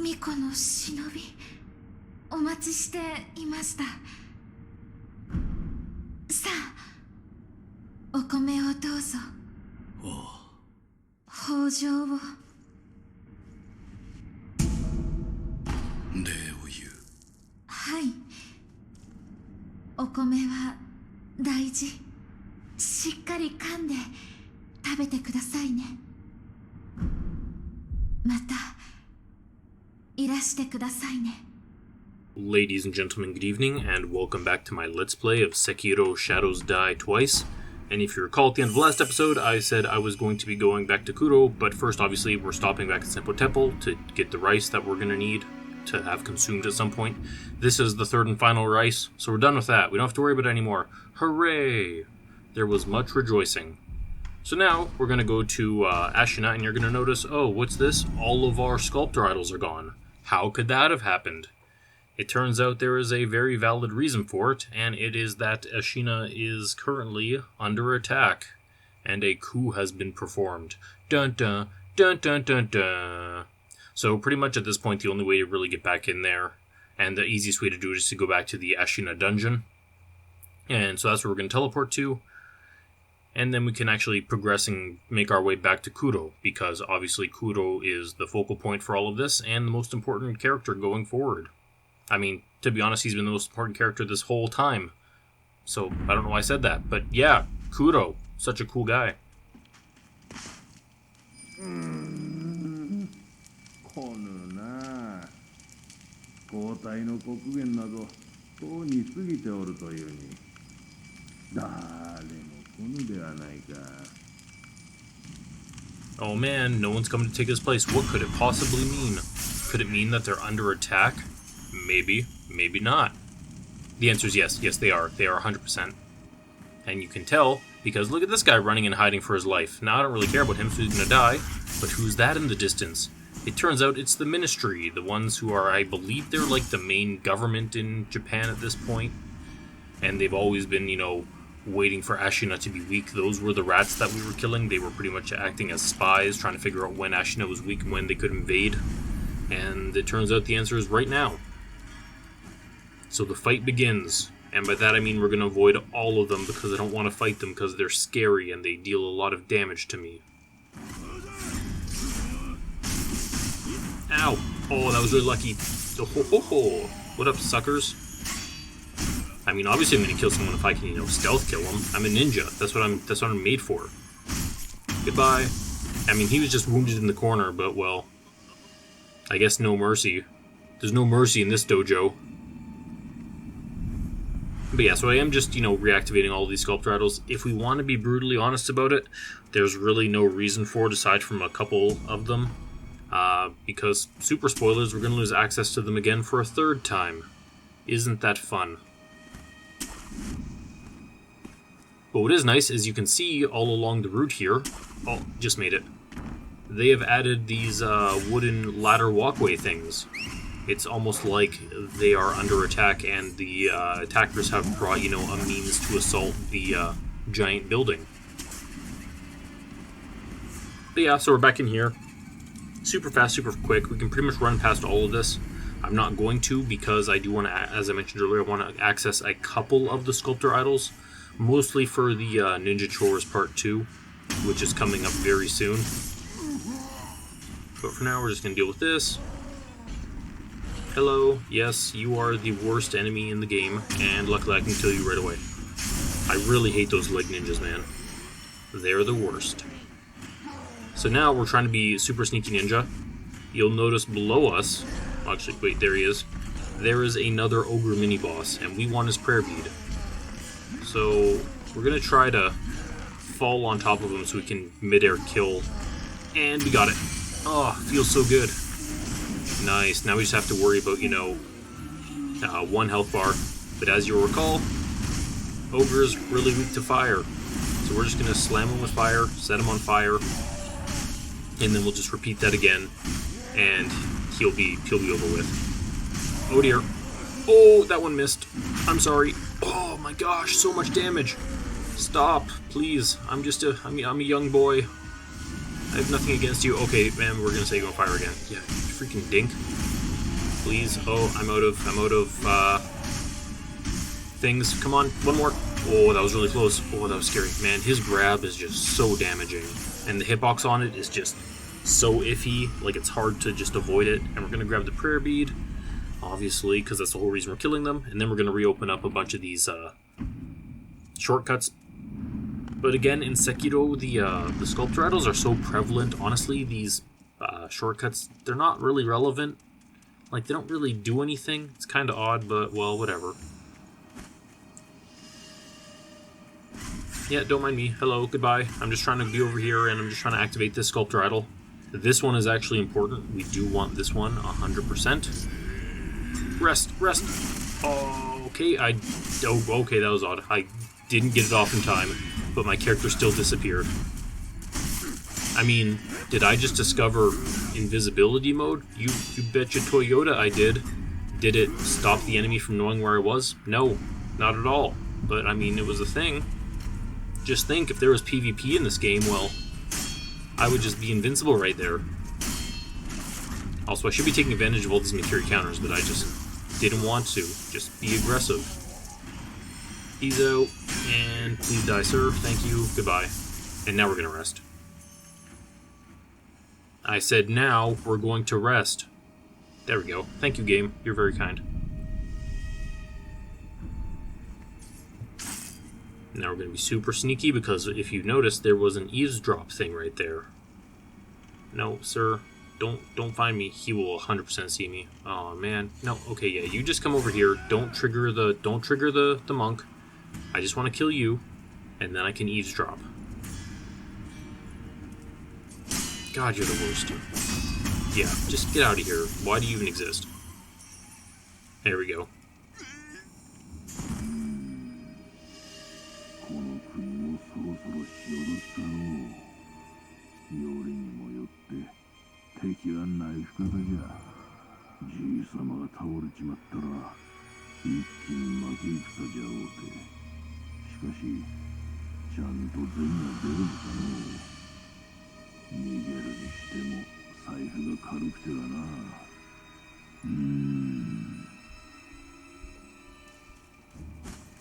巫女の忍び、お待ちしていました。さあ、お米をどうぞ。豊穣を。礼を言う。はい。お米は大事。しっかり噛んで食べてくださいね。またいらしてくださいね。Ladies and gentlemen, good evening, and welcome back to my Let's Play of Sekiro Shadows Die Twice. And if you recall at the end of the last episode, I said I was going to be going back to Kuro, but first, obviously, we're stopping back at Senpo Temple to get the rice that we're going to need to have consumed at some point. This is the third and final rice, so we're done with that. We don't have to worry about it anymore. Hooray! There was much rejoicing. So now, we're going to go to Ashina, and you're going to notice, oh, what's this? All of our sculptor idols are gone. How could that have happened? It turns out there is a very valid reason for it, and it is that Ashina is currently under attack, and a coup has been performed. Dun dun, dun dun dun dun. So pretty much at this point, the only way to really get back in there, and the easiest way to do it is to go back to the Ashina dungeon. And so that's where we're going to teleport to, and then we can actually progress and make our way back to Kuro, because obviously Kuro is the focal point for all of this, and the most important character going forward. I mean, to be honest, he's been the most important character this whole time. So, I don't know why I said that. But yeah, Kuro. Such a cool guy. こぬなあ交代の刻限などとうに過ぎておるというに誰も来ぬではないか Oh man, no one's coming to take his place. What could it possibly mean? Could it mean that they're under attack? Maybe, maybe not. The answer is yes. Yes, they are. They are 100%. And you can tell, because look at this guy running and hiding for his life. Now, I don't really care about him, so he's gonna die. But who's that in the distance? It turns out it's the Ministry. The ones who are, I believe they're like the main government in Japan at this point. And they've always been, you know, waiting for Ashina to be weak. Those were the rats that we were killing. They were pretty much acting as spies, trying to figure out when Ashina was weak and when they could invade. And it turns out the answer is right now. So the fight begins, and by that I mean we're going to avoid all of them because I don't want to fight them because they're scary and they deal a lot of damage to me. Ow! Oh, that was really lucky. Oh, ho, ho, ho. What up, suckers? I mean, obviously I'm going to kill someone if I can, you know, stealth kill them. I'm a ninja. That's what I'm made for. Goodbye. I mean, he was just wounded in the corner, but well, I guess no mercy. There's no mercy in this dojo. But yeah, so I am just, you know, reactivating all of these sculptor idols. If we want to be brutally honest about it, there's really no reason for it aside from a couple of them. Because, super spoilers, we're going to lose access to them again for a third time. Isn't that fun? But what is nice is you can see all along the route here, oh, just made it, they have added these wooden ladder walkway things. It's almost like they are under attack and the attackers have brought, you know, a means to assault the giant building. But yeah, so we're back in here. Super fast, super quick. We can pretty much run past all of this. I'm not going to because I do want to, as I mentioned earlier, I want to access a couple of the sculptor idols. Mostly for the Ninja Chores Part 2, which is coming up very soon. But for now, we're just going to deal with this. Hello, yes, you are the worst enemy in the game, and luckily I can kill you right away. I really hate those leg ninjas, man. They're the worst. So now we're trying to be super sneaky ninja. You'll notice below us, actually, wait, there he is. There is another ogre mini-boss, and we want his prayer bead. So we're going to try to fall on top of him so we can mid-air kill. And we got it. Oh, feels so good. Nice. Now we just have to worry about, you know, one health bar. But as you'll recall, Ogre's really weak to fire. So we're just going to slam him with fire, set him on fire, and then we'll just repeat that again, and he'll be over with. Oh dear. Oh, that one missed. I'm sorry. Oh my gosh, so much damage. Stop, please. I'm a young boy. I have nothing against you. Okay, man, we're gonna say go on fire again. Yeah, freaking dink. please. Oh, I'm out of things. Come on, one more. Oh, that was really close. Oh, that was scary. Man, his grab is just so damaging. And the hitbox on it is just so iffy. Like, it's hard to just avoid it. And we're going to grab the prayer bead, obviously, because that's the whole reason we're killing them. And then we're going to reopen up a bunch of these shortcuts. But again, in Sekiro, the sculpture idols are so prevalent. Honestly, these shortcuts, they're not really relevant. Like, they don't really do anything. It's kind of odd, but, well, whatever. Yeah, don't mind me. Hello, goodbye. I'm just trying to be over here, and I'm just trying to activate this sculptor idol. This one is actually important. We do want this one 100%. Rest. Oh, okay, okay, that was odd. I didn't get it off in time, but my character still disappeared. I mean, did I just discover invisibility mode? You betcha Toyota I did. Did it stop the enemy from knowing where I was? No, not at all. But, I mean, it was a thing. Just think, if there was PvP in this game, well, I would just be invincible right there. Also, I should be taking advantage of all these material counters, but I just didn't want to. Just be aggressive. He's out, and please die, sir. Thank you. Goodbye. And now we're going to rest. I said now we're going to rest. There we go. Thank you, game. You're very kind. Now we're going to be super sneaky, because if you notice, there was an eavesdrop thing right there. No, sir. Don't find me. He will 100% see me. Oh man. No. Okay, yeah. You just come over here. Don't trigger the monk. I just want to kill you, and then I can eavesdrop. God, you're the worst. Yeah, just get out of here. Why do you even exist? There we go.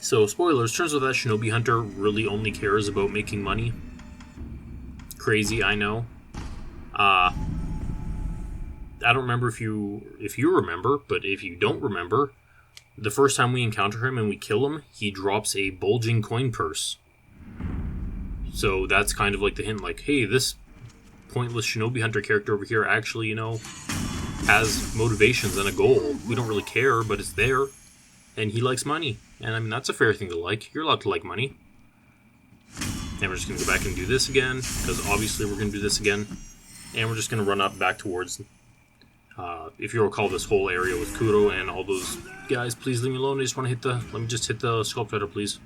So, spoilers, turns out that Shinobi Hunter really only cares about making money. Crazy, I know. I don't remember if you remember, but if you don't remember, the first time we encounter him and we kill him, he drops a bulging coin purse. So that's kind of like the hint, like, hey, this pointless Shinobi Hunter character over here actually, you know, has motivations and a goal. We don't really care, but it's there. And he likes money. And I mean, that's a fair thing to like. You're allowed to like money. And we're just going to go back and do this again, because obviously we're going to do this again. And we're just going to run up back towards, if you recall, this whole area with Kuro and all those guys. Please leave me alone. I just want to let me just hit the sculptor, please.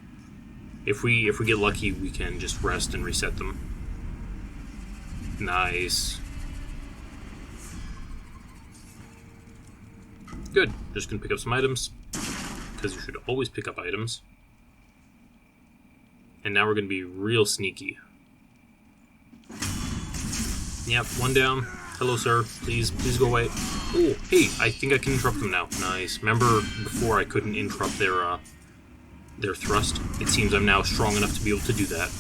If we get lucky, we can just rest and reset them. Nice. Good. Just going to pick up some items, because you should always pick up items. And now we're going to be real sneaky. Yep, one down. Hello, sir. Please go away. Oh, hey, I think I can interrupt them now. Nice. Remember before I couldn't interrupt their thrust? It seems I'm now strong enough to be able to do that.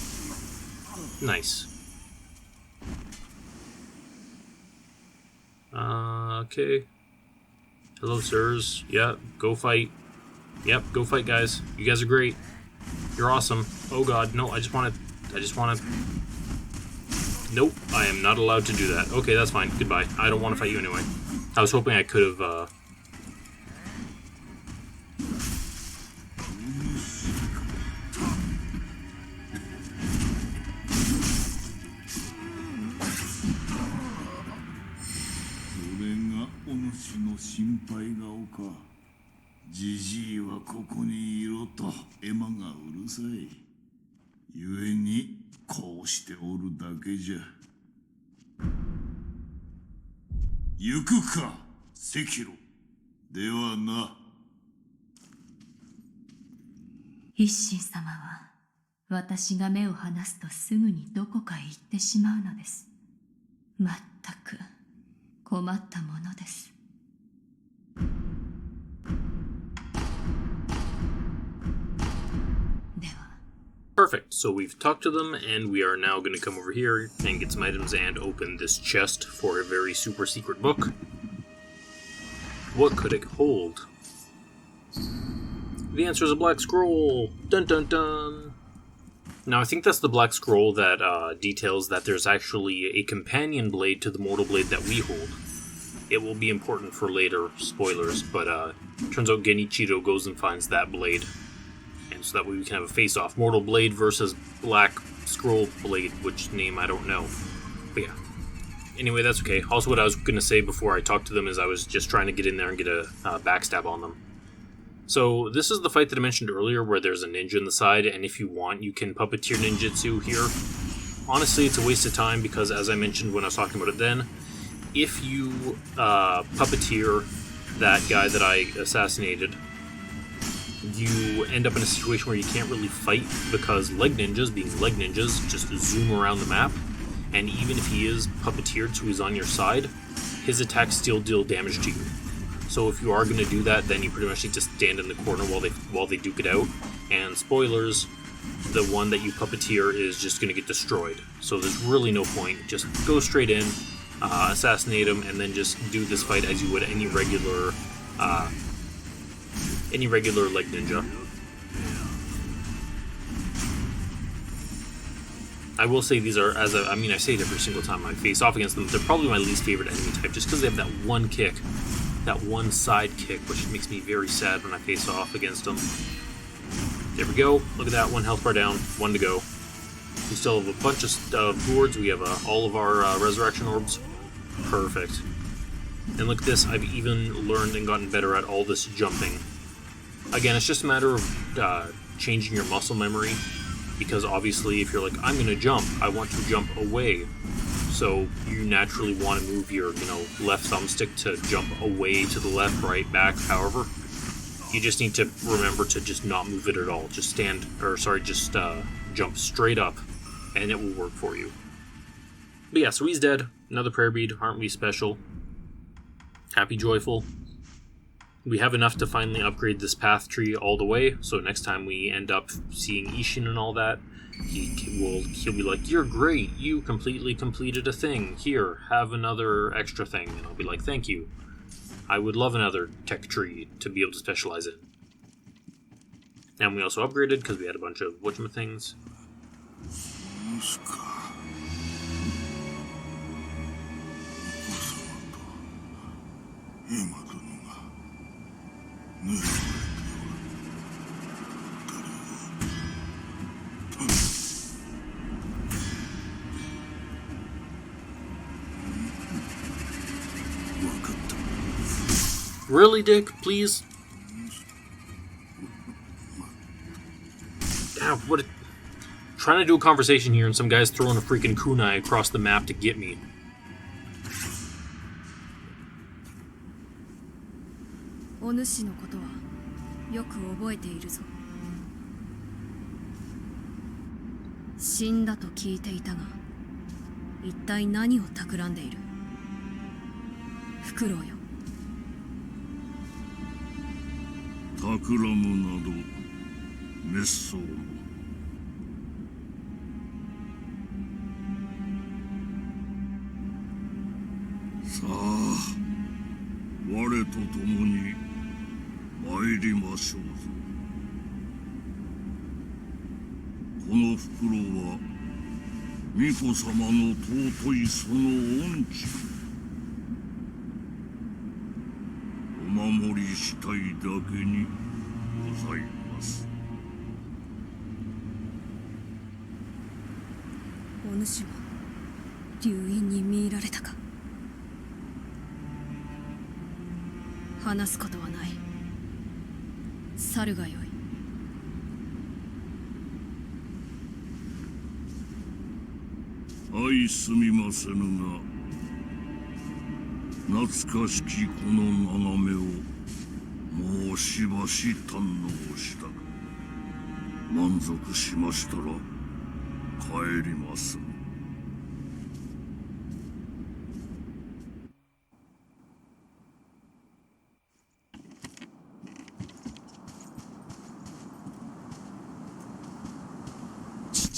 Nice. Okay. Hello, sirs. Yeah, go fight. Yep, go fight, guys. You guys are great. You're awesome. Oh god, no, I just wanna... Nope, I am not allowed to do that. Okay, that's fine. Goodbye. I don't want to fight you anyway. I was hoping I could have, Sekiro. ではな。一心様は私が目を離すとすぐにどこかへ行ってしまうのです。まったく困ったものです。Perfect. So we've talked to them, and we are now going to come over here and get some items and open this chest for a very super secret book. What could it hold? The answer is a black scroll! Dun dun dun! Now, I think that's the black scroll that details that there's actually a companion blade to the mortal blade that we hold. It will be important for later, spoilers, but turns out Genichiro goes and finds that blade. And so that way we can have a face-off. Mortal blade versus black scroll blade, which name I don't know. But yeah. Anyway, that's okay. Also, what I was going to say before I talked to them is I was just trying to get in there and get a backstab on them. So, this is the fight that I mentioned earlier where there's a ninja in the side, and if you want, you can puppeteer ninjutsu here. Honestly, it's a waste of time because, as I mentioned when I was talking about it then, if you puppeteer that guy that I assassinated, you end up in a situation where you can't really fight because leg ninjas, being leg ninjas, just zoom around the map, and even if he is puppeteered so he's on your side, his attacks still deal damage to you. So if you are going to do that, then you pretty much need to stand in the corner while they duke it out. And spoilers, the one that you puppeteer is just going to get destroyed. So there's really no point. Just go straight in, assassinate him, and then just do this fight as you would any regular leg ninja. I will say these are, I say it every single time I face off against them, they're probably my least favorite enemy type, just because they have that one kick. That one side kick, which makes me very sad when I face off against them. There we go. Look at that. 1 health bar down. 1 to go. We still have a bunch of boards. We have all of our resurrection orbs. Perfect. And look at this. I've even learned and gotten better at all this jumping. Again, it's just a matter of changing your muscle memory. Because obviously, if you're like, I'm going to jump, I want to jump away. So you naturally want to move your, left thumbstick to jump away to the left, right, back, however. You just need to remember to just not move it at all. Just jump straight up, and it will work for you. But yeah, so he's dead. Another prayer bead. Aren't we special? Happy, joyful. We have enough to finally upgrade this path tree all the way, so next time we end up seeing Ishin and all that, he'll be like, you're great, you completely completed a thing, here, have another extra thing, and I'll be like, thank you. I would love another tech tree to be able to specialize in. And we also upgraded because we had a bunch of whatchamacallits. Really, Dick? Please? Ah, trying to do a conversation here and some guy's throwing a freaking kunai across the map to get me.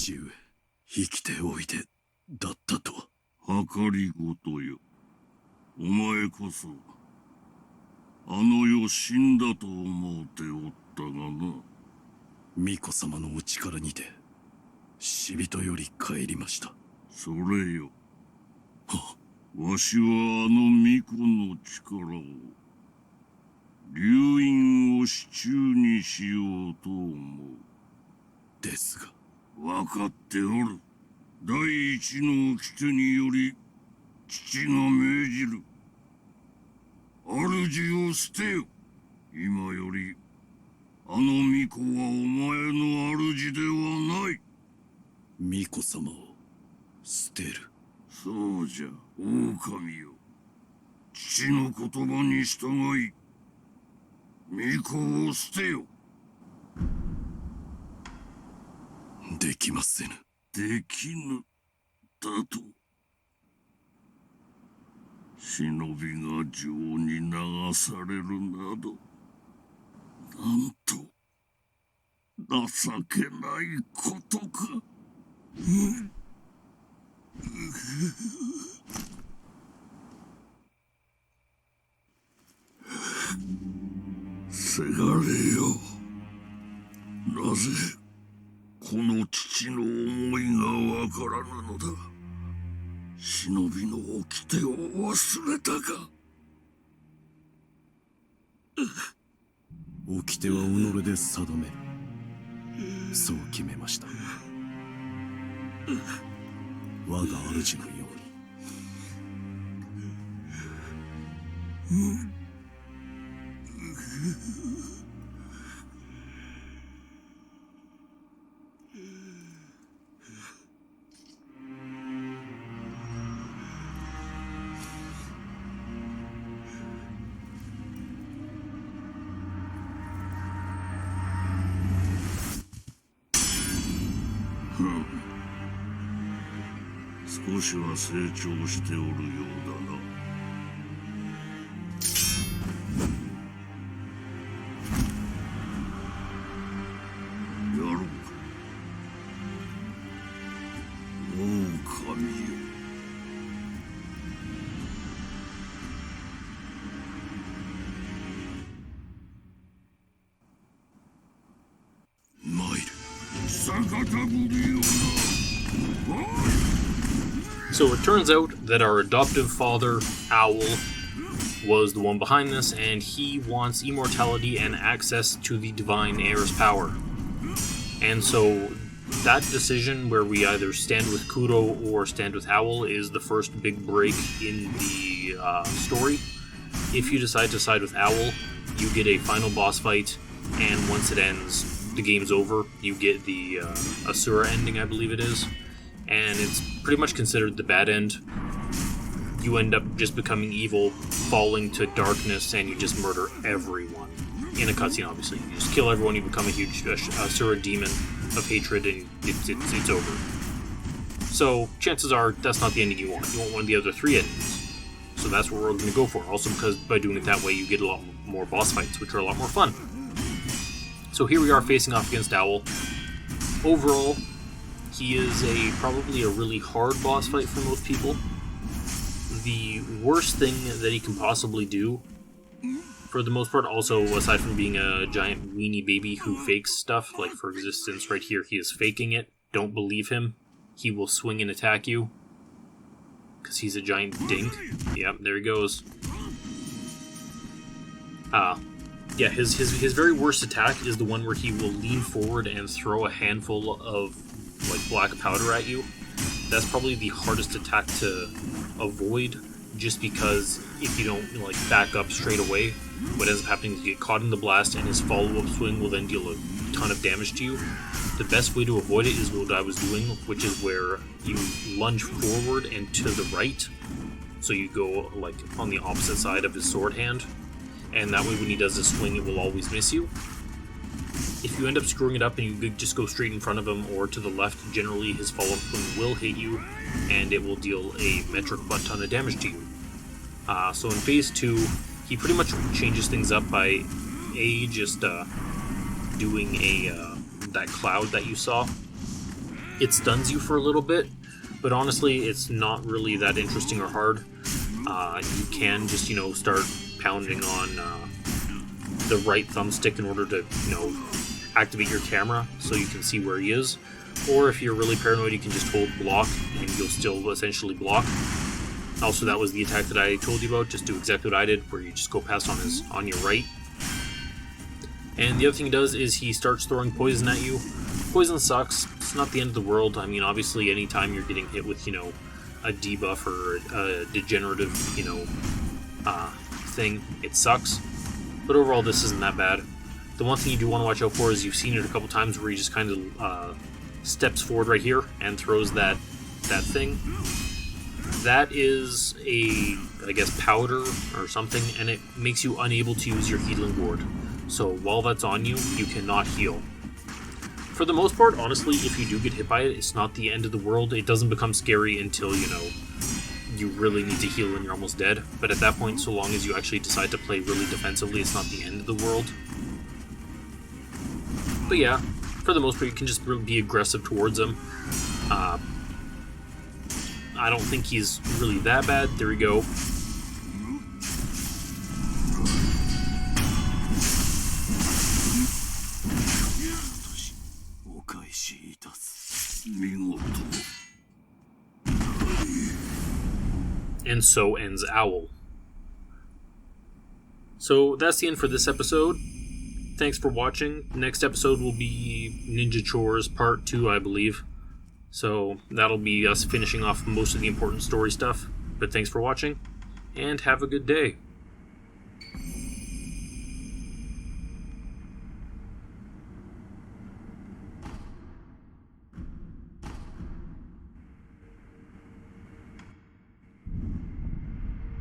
中生きておいでだったとは。計りごとよ。お前こそあの世死んだと思うておったがな。巫女様のお力にて死人より帰りました。それよ。わしはあの巫女の力を流因を手中にしようと思う。ですが分かっておる。第一の掟により父が命じる。主を捨てよ。今よりあの巫女はお前の主ではない。巫女様を捨てる。そうじゃ、狼よ。父の言葉に従い巫女を捨てよ。できませぬ。できぬだと。忍びが情に流されるなど、なんと情けないことか。せがれよ、なぜこの父の思いがわからぬのだ。忍びの掟を忘れたか。掟は己で定める。そう決めました。我が主のように。少しは成長しておるようだな。やろうか、狼よ。参る。逆たぶりよな。So it turns out that our adoptive father, Owl, was the one behind this, and he wants immortality and access to the divine heir's power. And so that decision, where we either stand with Kuro or stand with Owl, is the first big break in the story. If you decide to side with Owl, you get a final boss fight, and once it ends, the game's over. You get the Asura ending, I believe it is. And it's pretty much considered the bad end. You end up just becoming evil, falling to darkness, and you just murder everyone. In a cutscene, obviously. You just kill everyone, you become a huge Asura demon of hatred, and it's over. So, chances are, that's not the ending you want. You want one of the other three endings. So that's what we're going to go for. Also because by doing it that way, you get a lot more boss fights, which are a lot more fun. So here we are facing off against Owl. Overall, he is probably a really hard boss fight for most people. The worst thing that he can possibly do, for the most part, also aside from being a giant weenie baby who fakes stuff, like for existence right here, he is faking it. Don't believe him. He will swing and attack you. Because he's a giant dink. Yep, there he goes. Yeah, his very worst attack is the one where he will lean forward and throw a handful of like black powder at you. That's probably the hardest attack to avoid, just because if you don't like back up straight away, what ends up happening is you get caught in the blast, and his follow-up swing will then deal a ton of damage to you. The best way to avoid it is what I was doing, which is where you lunge forward and to the right, so you go like on the opposite side of his sword hand, and that way when he does his swing, it will always miss you. If you end up screwing it up and you just go straight in front of him or to the left, generally his follow-up swing will hit you, and it will deal a metric butt ton of damage to you. So in Phase 2, he pretty much changes things up by just doing that cloud that you saw, It stuns you for a little bit, but honestly, it's not really that interesting or hard. You can just, start pounding on the right thumbstick in order to, activate your camera so you can see where he is. Or if you're really paranoid, you can just hold block and you'll still essentially block. Also, that was the attack that I told you about. Just do exactly what I did, where you just go past on your right. And the other thing he does is he starts throwing poison at you. Poison sucks. It's not the end of the world. I mean, obviously, anytime you're getting hit with, a debuff or a degenerative, thing, it sucks. But overall, this isn't that bad. The one thing you do want to watch out for is you've seen it a couple times where he just kind of steps forward right here and throws that thing. That is I guess, powder or something, and it makes you unable to use your healing ward. So while that's on you, you cannot heal. For the most part, honestly, if you do get hit by it, it's not the end of the world. It doesn't become scary until, you really need to heal and you're almost dead. But at that point, so long as you actually decide to play really defensively, it's not the end of the world. But yeah, for the most part, you can just be aggressive towards him. I don't think he's really that bad. There we go. And so ends Owl. So that's the end for this episode. Thanks for watching. Next episode will be Ninja Chores Part 2, I believe. So that'll be us finishing off most of the important story stuff. But thanks for watching, and have a good day.